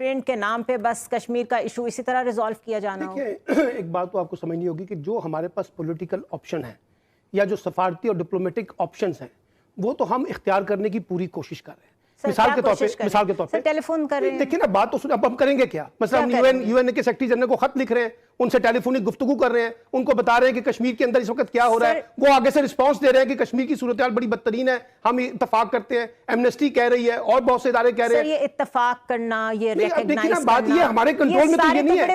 Train کے نام پہ بس کشمیر کا ایشو اسی طرح ریزالو کیا جانا ہو؟ دیکھیں ایک بات تو آپ کو سمجھنی ہوگی کہ جو ہمارے پاس پولیٹیکل آپشن ہے یا جو سفارتی اور ڈپلومیٹک آپشنز ہیں وہ تو ہم اختیار کرنے کی پوری کوشش کر رہے ہیں. مثال کے طور پہ ٹیلی فون کر رہے ہیں. دیکھیں نا بات تو سنیں, اب ہم کریں گے کیا؟ مثلا ہم یو این اے کے سیکرٹری جنرل کو خط لکھ رہے ہیں, ان سے ٹیلی فونک گفتگو کر رہے ہیں, ان کو بتا رہے ہیں کہ کشمیر کے اندر اس وقت کیا ہو رہا ہے, وہ آگے سے رسپانس دے رہے ہیں کہ کشمیر کی صورتحال بڑی بدترین ہے, ہم اتفاق کرتے ہیں, ایمنسٹی کہہ رہی ہے اور بہت سے ادارے کہہ رہے ہیں. یہ اتفاق کرنا, یہ ریکگنائز کرنا, بات یہ ہمارے کنٹرول میں تو یہ نہیں ہے,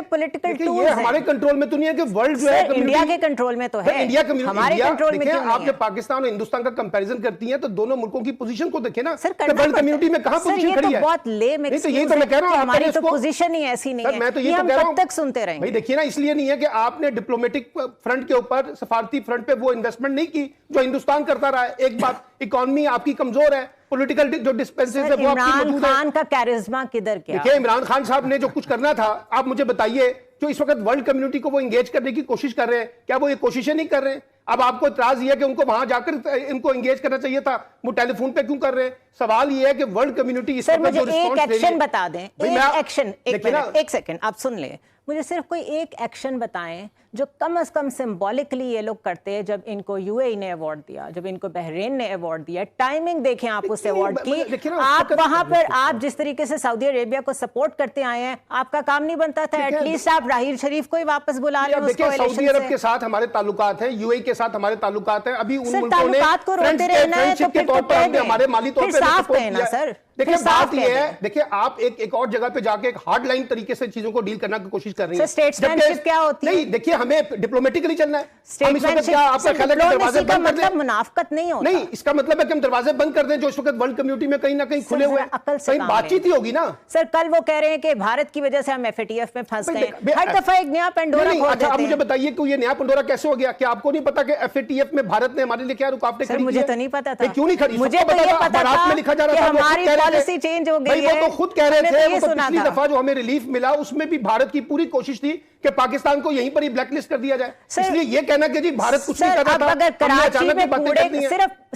یہ ہمارے کنٹرول میں تو نہیں ہے کہ ورلڈ جو ہے انڈیا کے کنٹرول میں تو ہے. انڈیا ہمارے کنٹرول میں کیوں نہیں ہے؟ آپ جب پاکستان اور ہندوستان کا کمپیریزن کرتی ہیں تو دونوں ملکوں کی پوزیشن کو دیکھیں نا کہ ورلڈ کمیونٹی میں کہاں پوزیشن کھڑی ہے. بہت لیم ایکسکیوز ہے, ہماری تو پوزیشن ہی ایسی نہیں ہے, میں تو یہ ہم کب تک سنتے رہیں گے. بھائی دیکھیے نا, اس لیے نہیں ہے کہ آپ نے ڈپلومیٹک فرنٹ کے اوپر, سفارتی فرنٹ پہ وہ انویسٹمنٹ نہیں کی جو ہندوستان کرتا رہا ہے. ایک بات, اکانومی آپ کی کمزور ہے, پولیٹیکل جو ڈسپینسز ہے وہ آپ کی موجود ہے. عمران خان کا کیرزما کدھر کیا؟ دیکھیں عمران خان صاحب نے جو کچھ کرنا تھا, آپ مجھے بتائیے, جو اس وقت ورلڈ کمیونٹی کو وہ انگیج کرنے کی کوشش کر رہے ہیں, کیا وہ یہ کوششیں نہیں کر رہے ہیں؟ اب آپ کو اعتراض یہ ہے کہ ان کو وہاں جا کر ان کو انگیج کرنا چاہیے تھا, وہ ٹیلی فون پہ کیوں کر رہے ہیں؟ سوال یہ ہے کہ ورلڈ کمیونٹی اس وقت جو ایک ایکشن بتا دیں, ایک سیکنڈ آپ سن لیں, مجھے صرف کوئی ایک ایکشن بتائیں جو کم از کم سمبولکلی یہ لوگ کرتے ہیں. جب ان کو یو اے ای نے ایوارڈ دیا, جب ان کو بحرین نے ایوارڈ دیا, ٹائمنگ دیکھیں آپ اس ایوارڈ کی, آپ وہاں پر آپ جس طریقے سے سعودی عربیہ کو سپورٹ کرتے آئے ہیں, آپ کا کام نہیں بنتا تھا ایٹ لیسٹ آپ راہیل شریف کو ہی واپس بلا لیں؟ دیکھیں سعودی عرب کے ساتھ ہمارے تعلقات ہیں, یو اے کے ساتھ ہمارے تعلقات ہیں, ابھی ان ملکوں نے فرینڈشپ کے طور پر ہمارے مالی طور پہ صاف کہنا سر. دیکھیں بات یہ ہے, دیکھیں آپ ایک اور جگہ پہ جا کے ایک ہارڈ لائن طریقے سے چیزوں کو ڈیل کرنے کی کوشش کر رہی ہیں. اسٹیٹسمینشپ کیا ہوتی ہے؟ نہیں دیکھیے ہمیں ڈپلومیٹکلی چلنا ہے. ڈپلومیسی کا مطلب منافقت نہیں ہوتا. نہیں, اس کا مطلب ہے کہ ہم دروازے بند کر دیں جو اس وقت ورلڈ کمیونٹی میں کہیں نہ کہیں کھلے ہوئے ہیں, کہیں بات چیت ہی ہوگی نا. سر کل وہ کہہ رہے ہیں کہ بھارت کی وجہ سے ہم ایف اے ٹی ایف میں پھنس گئے, ہر دفعہ ایک نیا پنڈورا کھول دیتے ہیں. آپ مجھے بتائیے کہ یہ نیا پنڈورا کیسے ہو گیا؟ کیا آپ کو نہیں پتا کہ ایف اے ٹی ایف میں بھارت نے ہمارے لیے کیا رکاوٹیں کھڑی کی ہیں؟ مجھے تو نہیں پتا تھا. کیوں نہیں کھڑی؟ مجھے تو یہ پتا تھا کہ ہماری پالیسی چینج ہو گئی ہے. وہ تو خود کہہ رہے تھے, وہ تو پچھلی دفعہ جو ہمیں ریلیف ملا اس میں بھی بھارت کی پوری کوشش تھی کہ پاکستان کو یہیں پر ہی بلیک لسٹ کر دیا جائے. اس لیے یہ کہنا کہ جی بھارت کچھ نہیں کر رہا تھا, اگر کراچی میں کوڑے,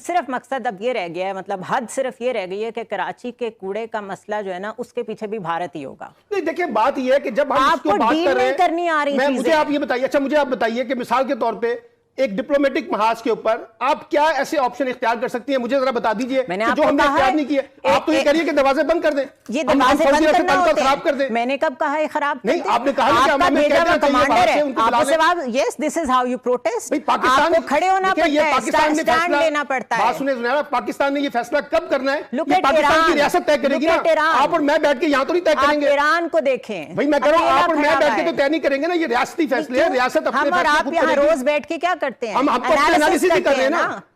صرف مقصد اب یہ رہ گیا ہے, مطلب حد صرف یہ رہ گئی ہے کہ کراچی کے کوڑے کا مسئلہ جو ہے نا اس کے پیچھے بھی بھارت ہی ہوگا. نہیں دیکھیں بات یہ ہے کہ جب ہم اس کو بات کر رہے ہیں, مجھے آپ یہ بتائیے, اچھا مجھے آپ بتائیے کہ مثال کے طور پہ ایک ڈپلومیٹک محاذ کے اوپر آپ کیا ایسے آپشن اختیار کر سکتی ہیں؟ مجھے ذرا بتا دیجئے جو ہم نے اختیار نہیں کیے. آپ تو یہ کہہ رہی ہے کہ دروازے بند کر دیں, یہ دروازے بند کرنا ہوتے ہیں. خراب کر دیں. میں نے کب کہا ہے خراب کر دیں؟ نہیں آپ نے کہا کہ ہمیں بھیجا ہوا کمانڈر ہے, آپ سے بات, یس دس از ہاؤ یو پروٹیسٹ. آپ کو کھڑے ہونا پڑتا ہے, اسٹینڈ لینا پڑتا ہے. بات سنیں زنیرہ, پاکستان نے یہ فیصلہ کب کرنا ہے؟ یہ پاکستان کی ریاست طے کرے گی نا, آپ اور میں بیٹھ کے یہاں تو نہیں طے کریں گے. ایران کو دیکھیں بھائی, میں کہہ رہا ہوں آپ اور میں بیٹھ کے تو طے نہیں کریں گے نا, یہ ریاستی فیصلے ہیں, ریاست اپنے فیصلے ہم اور آپ یہاں روز بیٹھ کے کیا کرتے ہیں؟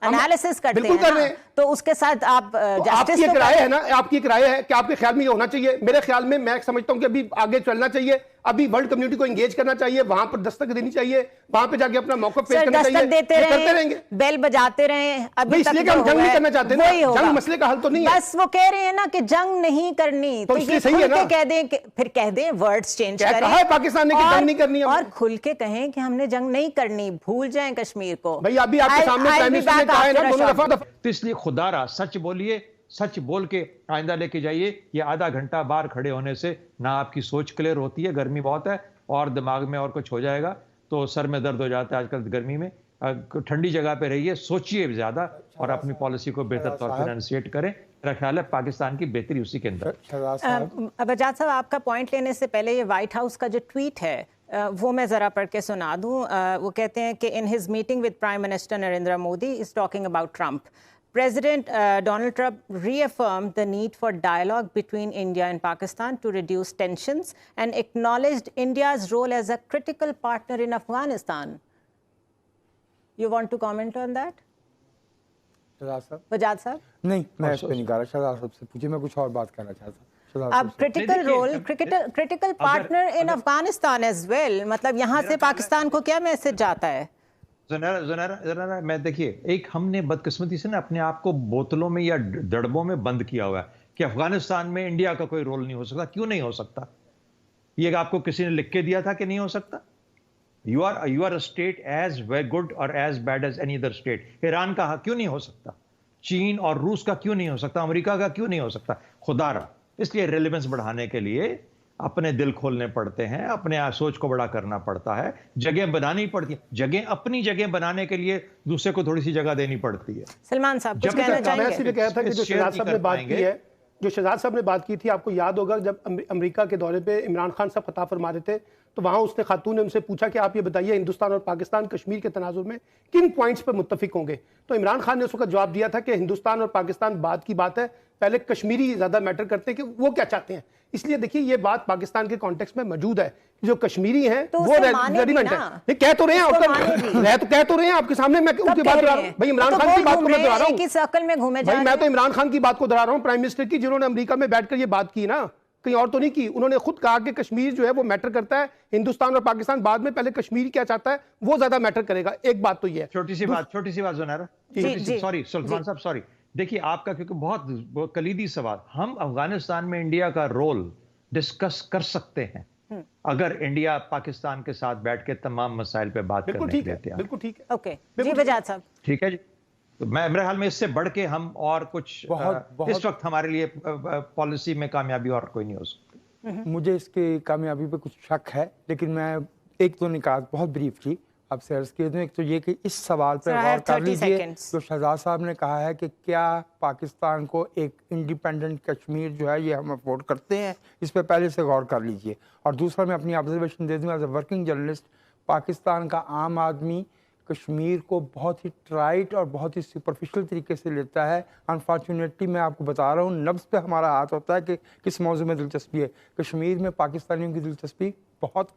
انالیسس کرتے ہیں نا, تو اس کے ساتھ آپ آپ کی ایک رائے ہے نا, آپ کی ایک رائے ہے کہ آپ کے خیال میں یہ ہونا چاہیے. میرے خیال میں سمجھتا ہوں کہ ابھی آگے چلنا چاہیے, ابھی ورلڈ کمیونٹی کو انگیج کرنا چاہیے, وہاں پر دستک دینی چاہیے, وہاں پہ جا کے اپنا موقف پیش کرنا چاہیے. دیتے رہیں, بیل بجاتے رہیں, ابھی اس لیے کہ ہم جنگ نہیں کرنا چاہتے نا, جنگ مسئلے کا حل تو نہیں ہے. بس وہ کہہ رہے ہیں نا کہ جنگ نہیں کرنی, تو یہ کھل کے کہہ دیں, پھر کہہ دیں ورڈز چینج کریں. کہا ہے پاکستان نے کہ جنگ نہیں کرنی ہے, اور کھل کے کہیں کہ ہم نے جنگ نہیں کرنی, بھول جائیں کشمیر کو. بھئی ابھی آپ کے سامنے پرائم منسٹر نے کہا ہے نا دونوں دفعہ. تو اس لیے خدا را سچ بولیے, سچ بول کے آئندہ لے کے جائیے. یہ آدھا گھنٹہ باہر کھڑے ہونے سے نہ آپ کی سوچ کلیئر ہوتی ہے, گرمی بہت ہے اور دماغ میں اور کچھ ہو جائے گا تو سر میں درد ہو جاتا ہے آج کل گرمی میں. ٹھنڈی جگہ پہ رہیے, سوچئے زیادہ اور اپنی پالیسی کو بہتر طور پر انسیٹ کریں. میرا خیال ہے پاکستان کی بہتری اسی کے اندر. بجاج صاحب, آپ کا پوائنٹ لینے سے پہلے یہ وائٹ ہاؤس کا جو ٹویٹ ہے وہ میں ذرا پڑھ کے سنا دوں. وہ کہتے ہیں کہ in his meeting with prime minister Narendra Modi is talking about Trump. President Donald Trump reaffirmed the need for dialogue between India and Pakistan to reduce tensions and acknowledged India's role as a critical partner in Afghanistan. You want to comment on that? Bajaj sahab? نہیں, میں اس پہ نہیں کہہ رہا. شہزاد صاحب سے پوچھیں, میں کچھ اور بات کرنا چاہتا ہوں. اب critical role, critical partner in Afghanistan as well, مطلب یہاں سے پاکستان کو کیا میسج جاتا ہے؟ ذرا میں دیکھیے, ایک ہم نے بدقسمتی سے نا اپنے آپ کو بوتلوں میں یا دڑبوں میں بند کیا ہوا ہے کہ افغانستان میں انڈیا کا کوئی رول نہیں ہو سکتا. کیوں نہیں ہو سکتا؟ یہ آپ کو کسی نے لکھ کے دیا تھا کہ نہیں ہو سکتا؟ You are a state as good or as bad as any other state. Iran کا کیوں نہیں ہو سکتا؟ چین اور روس کا کیوں نہیں ہو سکتا؟ امریکہ کا کیوں نہیں ہو سکتا؟ خدا را. اس لیے ریلیونس بڑھانے کے لیے اپنے دل کھولنے پڑتے ہیں, اپنے سوچ کو بڑا کرنا پڑتا ہے, جگہ بنانی پڑتی ہے, جگہ اپنی جگہ بنانے کے لیے دوسرے کو تھوڑی سی جگہ دینی پڑتی ہے. سلمان صاحب کچھ کہنا میں چاہیں اس گے؟ لیے کہا تھا کہ جو شہزاد صاحب نے بات کی ہے, جو شہزاد صاحب نے بات کی تھی, آپ کو یاد ہوگا جب امریکہ کے دورے پہ عمران خان صاحب خطاب فرما رہے تھے تو وہاں اس نے خاتون نے ان سے پوچھا کہ آپ یہ بتائیے ہندوستان اور پاکستان کشمیر کے تناظر میں کن پوائنٹس پہ متفق ہوں گے. تو عمران خان نے اس وقت جواب دیا تھا کہ ہندوستان اور پاکستان بعد کی بات ہے, پہلے کشمیری زیادہ میٹر کرتے ہیں کہ وہ کیا چاہتے ہیں. اس لیے دیکھیے یہ بات پاکستان کے کانٹیکسٹ میں موجود ہے, جو کشمیری ہیں وہ ریلیونٹ ہے. یہ کہہ تو رہے ہیں آپ کے سامنے, میں ان کی بات کر رہا ہوں بھائی, عمران خان کی بات کو میں دہرا رہا ہوں بھائی, میں تو عمران خان کی بات کو دہرا رہا ہوں, پرائم منسٹر کی, جنہوں نے امریکہ میں بیٹھ کر یہ بات کی نا, کہیں اور تو نہیں کی. انہوں نے خود کہا کہ کشمیر جو ہے وہ میٹر کرتا ہے, ہندوستان اور پاکستان بعد میں, پہلے کشمیر کیا چاہتا ہے وہ زیادہ میٹر کرے گا. ایک بات تو یہ ہے. چھوٹی سی بات زنارہ, سوری سلمان صاحب, سوری. دیکھیے آپ کا کیونکہ بہت کلیدی سوال, ہم افغانستان میں انڈیا کا رول ڈسکس کر سکتے ہیں اگر انڈیا پاکستان کے ساتھ بیٹھ کے تمام مسائل پہ بات کرنے کے لیے تیار. بالکل ٹھیک ہے. اوکے جی بجاج صاحب. ٹھیک ہے جی. میرے خیال میں اس سے بڑھ کے ہم اور کچھ اس وقت ہمارے لیے پالیسی میں کامیابی اور کوئی نہیں ہو سکتی. مجھے اس کی کامیابی پہ کچھ شک ہے, لیکن میں ایک دو نکات بہت بریف کی آپ سے عرض کیے دوں. ایک تو یہ کہ اس سوال پہ غور کر لیجئے جو شہزاد صاحب نے کہا ہے کہ کیا پاکستان کو ایک انڈیپینڈنٹ کشمیر جو ہے یہ ہم افورڈ کرتے ہیں, اس پہ پہلے سے غور کر لیجئے. اور دوسرا میں اپنی آبزرویشن دے دوں as a working journalist, Pakistan کا عام آدمی کشمیر کو بہت ہی ٹرائٹ اور بہت ہی سپرفیشل طریقے سے لیتا ہے. انفارچونیٹلی میں آپ کو بتا رہا ہوں, نبض پہ ہمارا ہاتھ ہوتا ہے کہ کس موضوع میں دلچسپی ہے. کشمیر میں پاکستانیوں کی دلچسپی بہت